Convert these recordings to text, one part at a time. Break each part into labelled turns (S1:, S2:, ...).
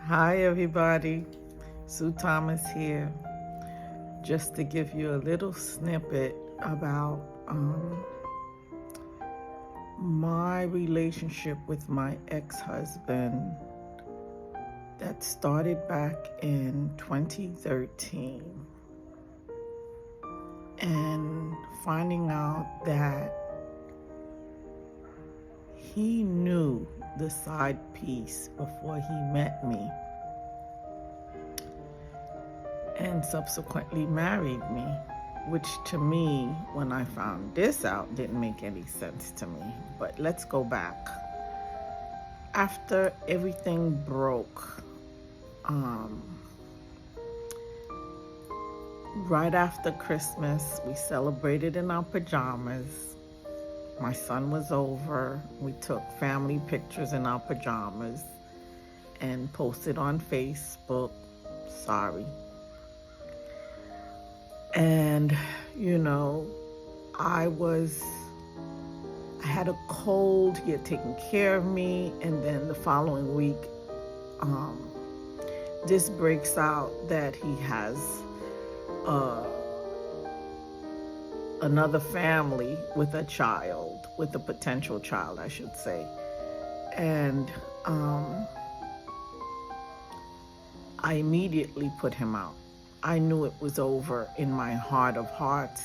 S1: Hi everybody, Sue Thomas here, just to give you a little snippet about my relationship with my ex-husband that started back in 2013, and finding out that he knew the side piece before he met me and subsequently married me, which to me, when I found this out, didn't make any sense to me. But let's go back. After everything broke, right after Christmas, we celebrated in our pajamas. My son was over. We took family pictures in our pajamas and posted on Facebook. Sorry. And, I had a cold. He had taken care of me. And then the following week, this breaks out that he has another family with a child, with a potential child, I should say. And I immediately put him out. I knew it was over in my heart of hearts,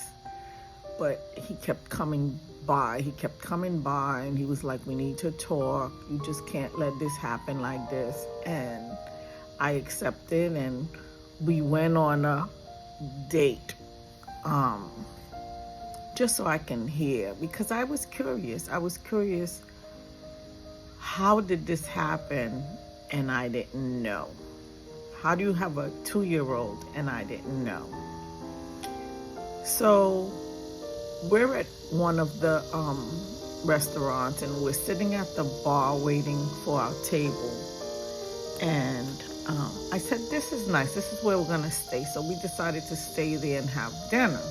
S1: but he kept coming by. And he was like, we need to talk. You just can't let this happen like this. And I accepted, and we went on a date, just so I can hear, because I was curious. How did this happen and I didn't know? How do you have a 2-year-old and I didn't know? So we're at one of the restaurants, and we're sitting at the bar waiting for our table. And I said, this is nice. This is where we're going to stay. So we decided to stay there and have dinner.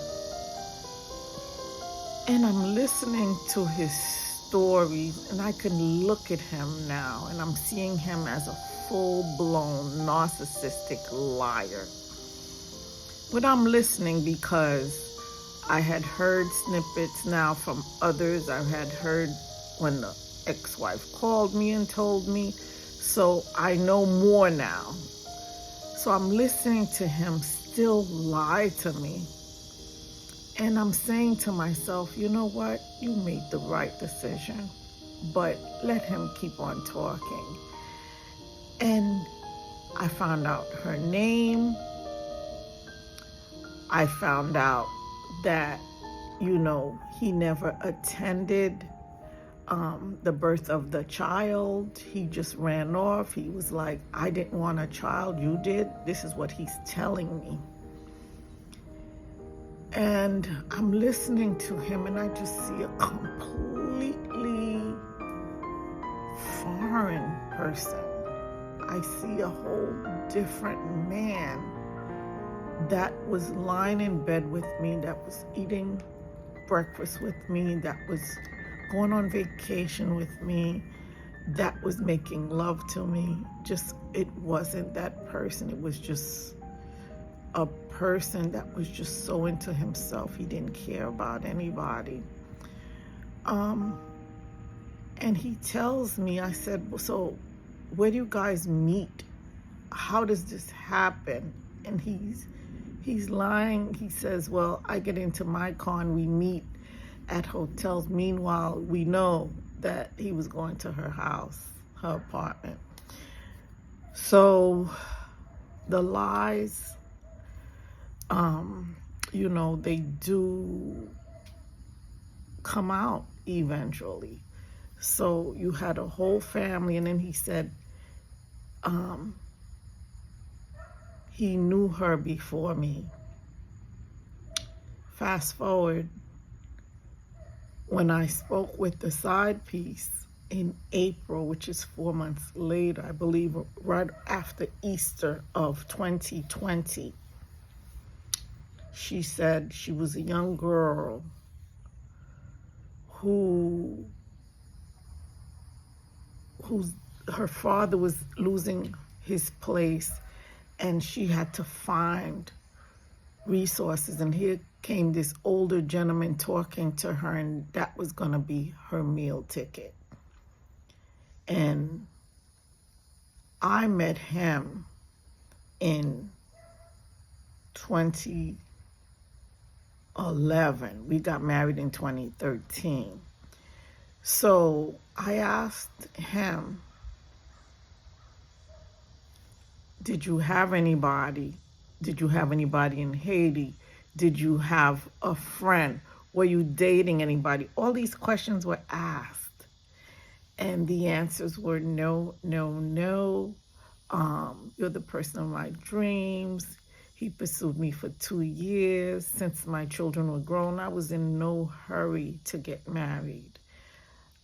S1: And I'm listening to his stories, and I can look at him now, and I'm seeing him as a full-blown narcissistic liar. But I'm listening because I had heard snippets now from others. I had heard when the ex-wife called me and told me, so I know more now. So I'm listening to him still lie to me. And I'm saying to myself, you know what? You made the right decision, but let him keep on talking. And I found out her name. I found out that, he never attended the birth of the child. He just ran off. He was like, I didn't want a child, you did. This is what he's telling me. And I'm listening to him, and I just see a completely foreign person. I see a whole different man that was lying in bed with me, that was eating breakfast with me, that was going on vacation with me, that was making love to me. It wasn't that person. It was just a person that was just so into himself. He didn't care about anybody. And he tells me, I said, so where do you guys meet? How does this happen? And he's lying. He says, well, I get into my car and we meet at hotels. Meanwhile, we know that he was going to her house, her apartment. So the lies, they do come out eventually. So you had a whole family, and then he said he knew her before me. Fast forward, when I spoke with the side piece in April, which is 4 months later, I believe right after Easter of 2020, she said she was a young girl whose her father was losing his place, and she had to find resources. And here came this older gentleman talking to her, and that was going to be her meal ticket. And I met him in 2011. We got married in 2013. So I asked him, did you have anybody? Did you have anybody in Haiti? Did you have a friend? Were you dating anybody? All these questions were asked. And the answers were no, no, no. You're the person of my dreams. He pursued me for 2 years. Since my children were grown, I was in no hurry to get married.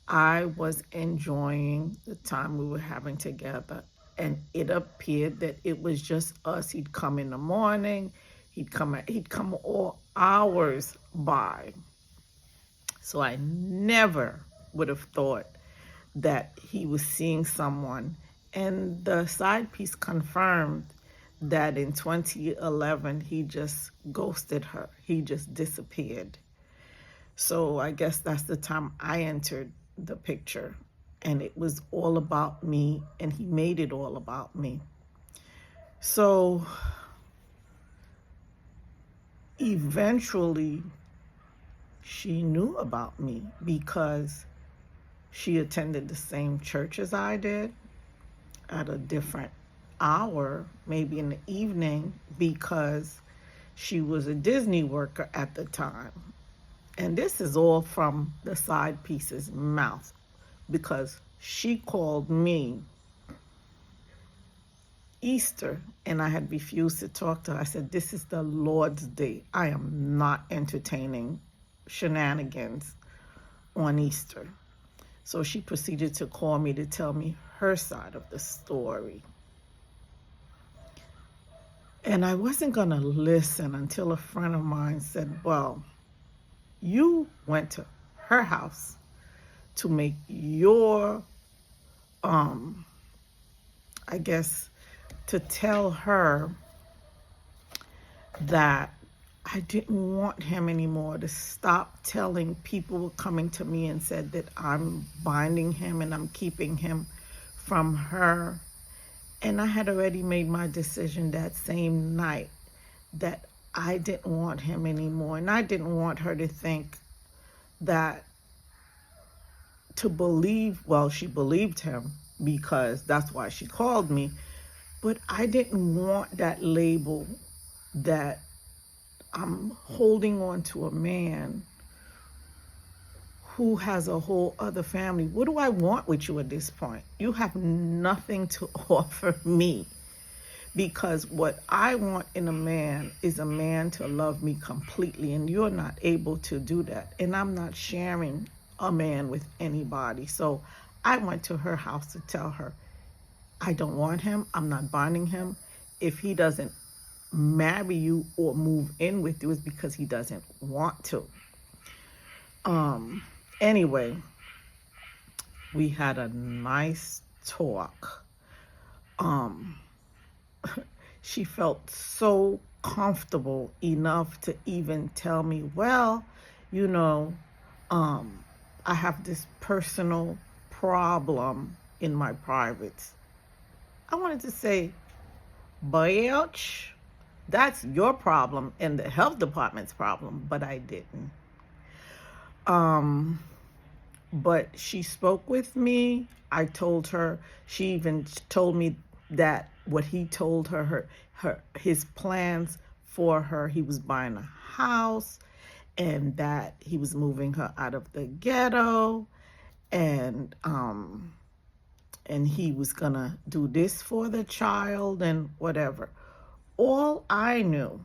S1: I was enjoying the time we were having together, and it appeared that it was just us. He'd come in the morning, he'd come all hours by. So I never would have thought that he was seeing someone. And the side piece confirmed that in 2011, he just ghosted her. He just disappeared. So I guess that's the time I entered the picture, and it was all about me, and he made it all about me. So eventually she knew about me because she attended the same church as I did at a different hour, maybe in the evening, because she was a Disney worker at the time. And this is all from the side piece's mouth, because she called me Easter, and I had refused to talk to her. I said, this is the Lord's Day. I am not entertaining shenanigans on Easter. So she proceeded to call me to tell me her side of the story. And I wasn't going to listen until a friend of mine said, well, you went to her house to make your, I guess, to tell her that I didn't want him anymore, to stop telling people were coming to me and said that I'm binding him and I'm keeping him from her. And I had already made my decision that same night that I didn't want him anymore. And I didn't want her to think that, to believe, well, she believed him because that's why she called me. But I didn't want that label that I'm holding on to a man who has a whole other family. What do I want with you at this point? You have nothing to offer me, because what I want in a man is a man to love me completely, and you're not able to do that. And I'm not sharing a man with anybody. So I went to her house to tell her, I don't want him. I'm not binding him. If he doesn't marry you or move in with you, it's because he doesn't want to. Anyway, we had a nice talk. She felt so comfortable enough to even tell me, well, you know, I have this personal problem in my privates. I wanted to say, bitch, that's your problem and the health department's problem, but I didn't. But she spoke with me. I told her, she even told me that what he told her, his plans for her, he was buying a house and that he was moving her out of the ghetto, and he was gonna do this for the child and whatever. All I knew,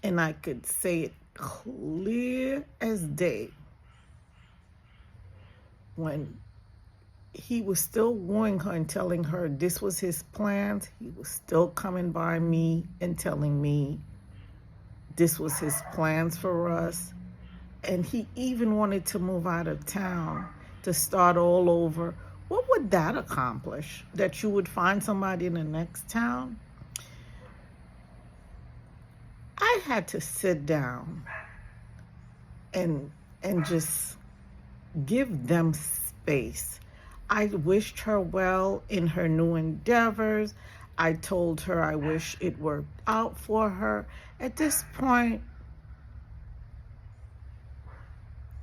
S1: and I could say it clear as day, when he was still wooing her and telling her this was his plans, he was still coming by me and telling me this was his plans for us. And he even wanted to move out of town to start all over What would that accomplish? That you would find somebody in the next town? I had to sit down and just give them space. I wished her well in her new endeavors. I told her I wish it worked out for her. At this point,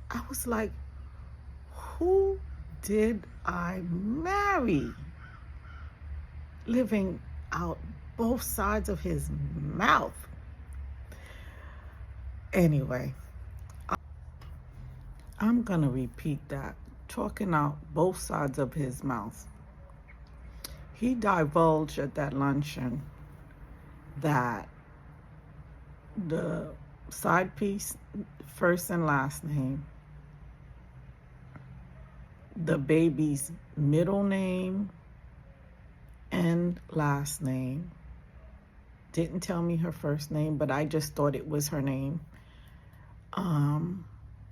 S1: I was like, who did I marry? Living out both sides of his mouth. Anyway, I'm gonna repeat that. Talking out both sides of his mouth. He divulged at that luncheon that the side piece, first and last name, the baby's middle name and last name, didn't tell me her first name, but I just thought it was her name.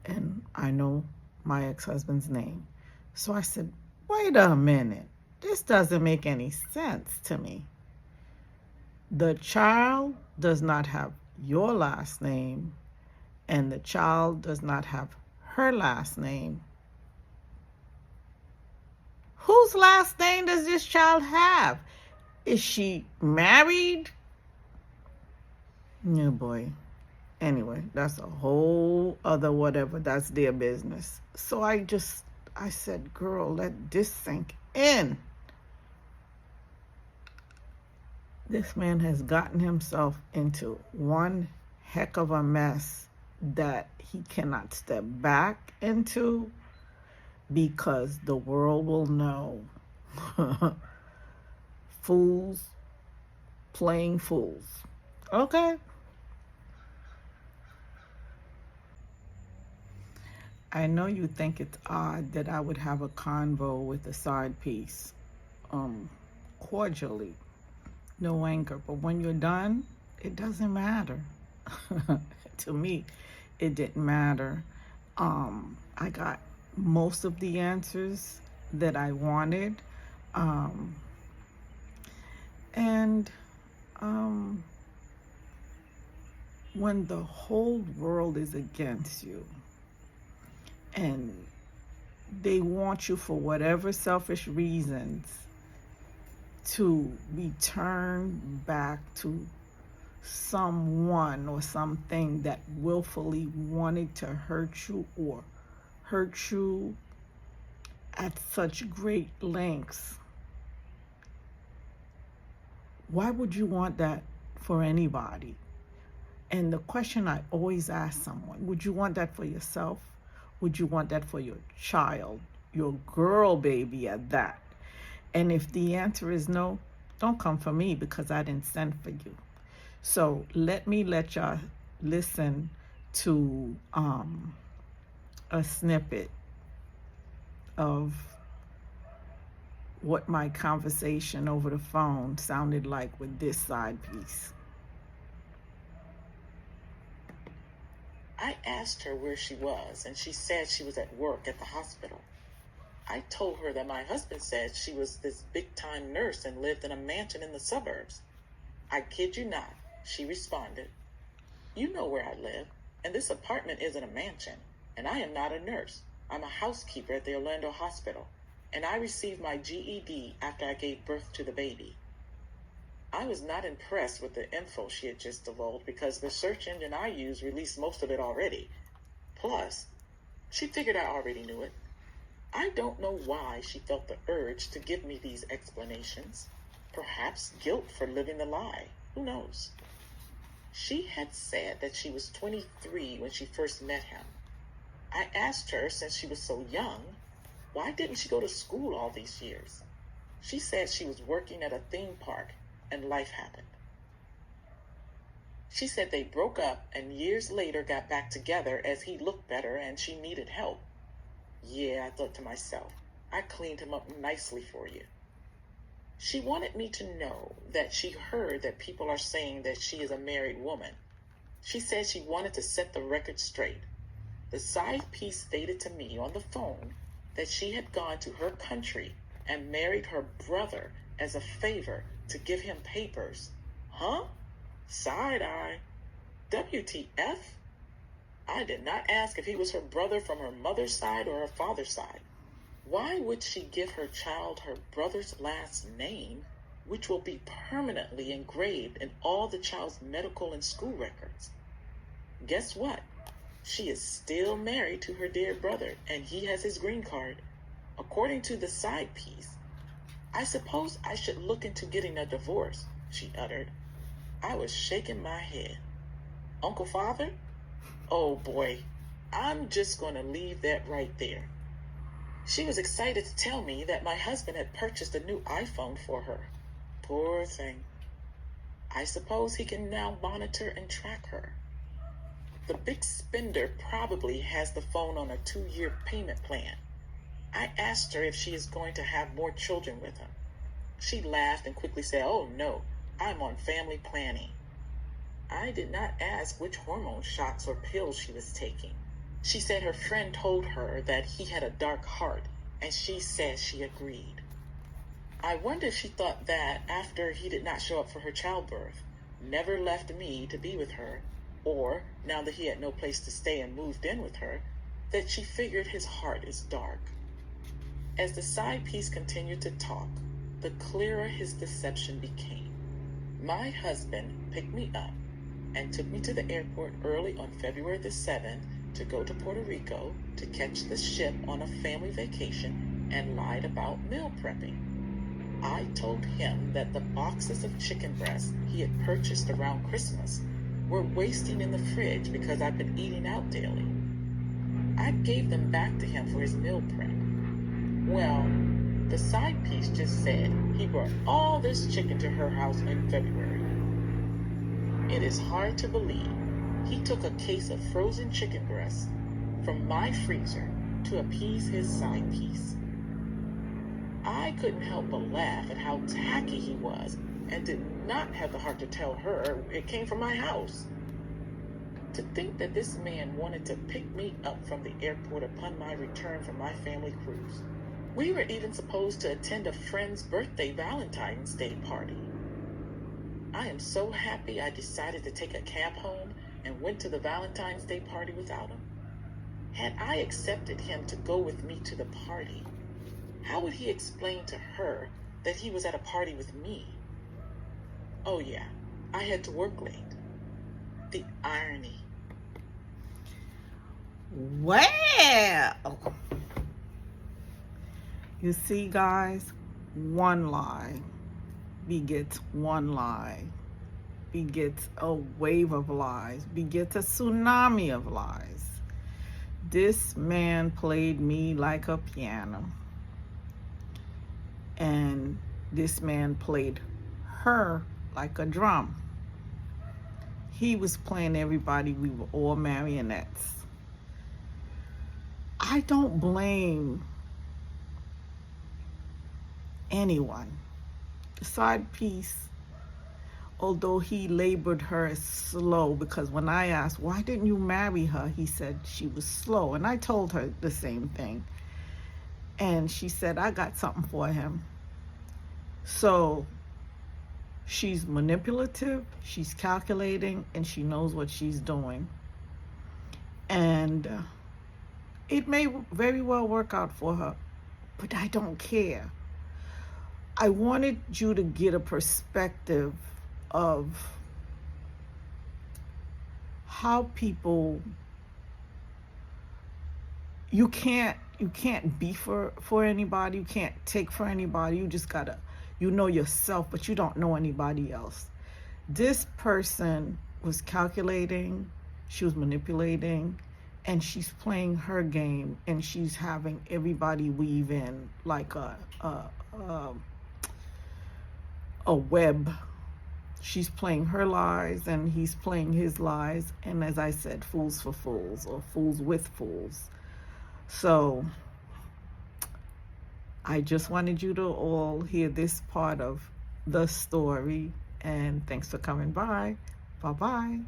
S1: And I know my ex-husband's name. So I said, wait a minute. This doesn't make any sense to me. The child does not have your last name, and the child does not have her last name. Whose last name does this child have? Is she married? Oh boy. Anyway, that's a whole other whatever. That's their business. So I said, girl, let this sink in. This man has gotten himself into one heck of a mess that he cannot step back into, because the world will know. Fools playing fools. Okay? I know you think it's odd that I would have a convo with a side piece. Cordially. No anger. But when you're done, it doesn't matter. To me, it didn't matter. I got most of the answers that I wanted. When the whole world is against you and they want you, for whatever selfish reasons, to return back to someone or something that willfully wanted to hurt you, or hurt you at such great lengths, why would you want that for anybody? And the question I always ask someone, would you want that for yourself? Would you want that for your child, your girl baby at that? And if the answer is no, don't come for me, because I didn't send for you. So let y'all listen to a snippet of what my conversation over the phone sounded like with this side piece.
S2: I asked her where she was, and she said she was at work at the hospital. I told her that my husband said she was this big-time nurse and lived in a mansion in the suburbs. I kid you not, she responded, "You know where I live, and this apartment isn't a mansion, and I am not a nurse. I'm a housekeeper at the Orlando hospital, and I received my GED after I gave birth to the baby." I was not impressed with the info she had just divulged, because the search engine I use released most of it already. Plus, she figured I already knew it. I don't know why she felt the urge to give me these explanations. Perhaps guilt for living the lie. Who knows? She had said that she was 23 when she first met him. I asked her, since she was so young, why didn't she go to school all these years? She said she was working at a theme park and life happened. She said they broke up and years later got back together as he looked better and she needed help. Yeah, I thought to myself, I cleaned him up nicely for you. She wanted me to know that she heard that people are saying that she is a married woman. She said she wanted to set the record straight. The side piece stated to me on the phone that she had gone to her country and married her brother as a favor to give him papers. Huh? Side eye. WTF? I did not ask if he was her brother from her mother's side or her father's side. Why would she give her child her brother's last name, which will be permanently engraved in all the child's medical and school records? Guess what? She is still married to her dear brother, and he has his green card. According to the side piece, I suppose I should look into getting a divorce, she uttered. I was shaking my head. Uncle Father? Oh boy, I'm just going to leave that right there. She was excited to tell me that my husband had purchased a new iPhone for her. Poor thing. I suppose he can now monitor and track her. The big spender probably has the phone on a 2-year payment plan. I asked her if she is going to have more children with him. She laughed and quickly said, "Oh no, I'm on family planning." I did not ask which hormone shots or pills she was taking. She said her friend told her that he had a dark heart, and she said she agreed. I wonder if she thought that after he did not show up for her childbirth, never left me to be with her, or now that he had no place to stay and moved in with her, that she figured his heart is dark. As the side piece continued to talk, the clearer his deception became. My husband picked me up and took me to the airport early on February the 7th to go to Puerto Rico to catch the ship on a family vacation and lied about meal prepping. I told him that the boxes of chicken breasts he had purchased around Christmas were wasting in the fridge because I'd been eating out daily. I gave them back to him for his meal prep. Well, the side piece just said he brought all this chicken to her house in February. It is hard to believe he took a case of frozen chicken breasts from my freezer to appease his side piece. I couldn't help but laugh at how tacky he was and did not have the heart to tell her it came from my house. To think that this man wanted to pick me up from the airport upon my return from my family cruise. We were even supposed to attend a friend's birthday Valentine's Day party. I am so happy I decided to take a cab home and went to the Valentine's Day party without him. Had I accepted him to go with me to the party, how would he explain to her that he was at a party with me? Oh yeah, I had to work late. The irony.
S1: Well, you see, guys, one lie begets one lie, begets a wave of lies, begets a tsunami of lies. This man played me like a piano, and this man played her like a drum. He was playing everybody. We were all marionettes. I don't blame anyone. The side piece, although he labored her as slow, because when I asked, why didn't you marry her? He said she was slow. And I told her the same thing. And she said, I got something for him. So she's manipulative, she's calculating, and she knows what she's doing. And it may very well work out for her, but I don't care. I wanted you to get a perspective of how people, you can't be for anybody, you can't take for anybody, you just gotta, you know yourself, but you don't know anybody else. This person was calculating, she was manipulating, and she's playing her game, and she's having everybody weave in like a web. She's playing her lies, and he's playing his lies, and as I said, fools for fools, or fools with fools. So I just wanted you to all hear this part of the story, and thanks for coming by. Bye-bye.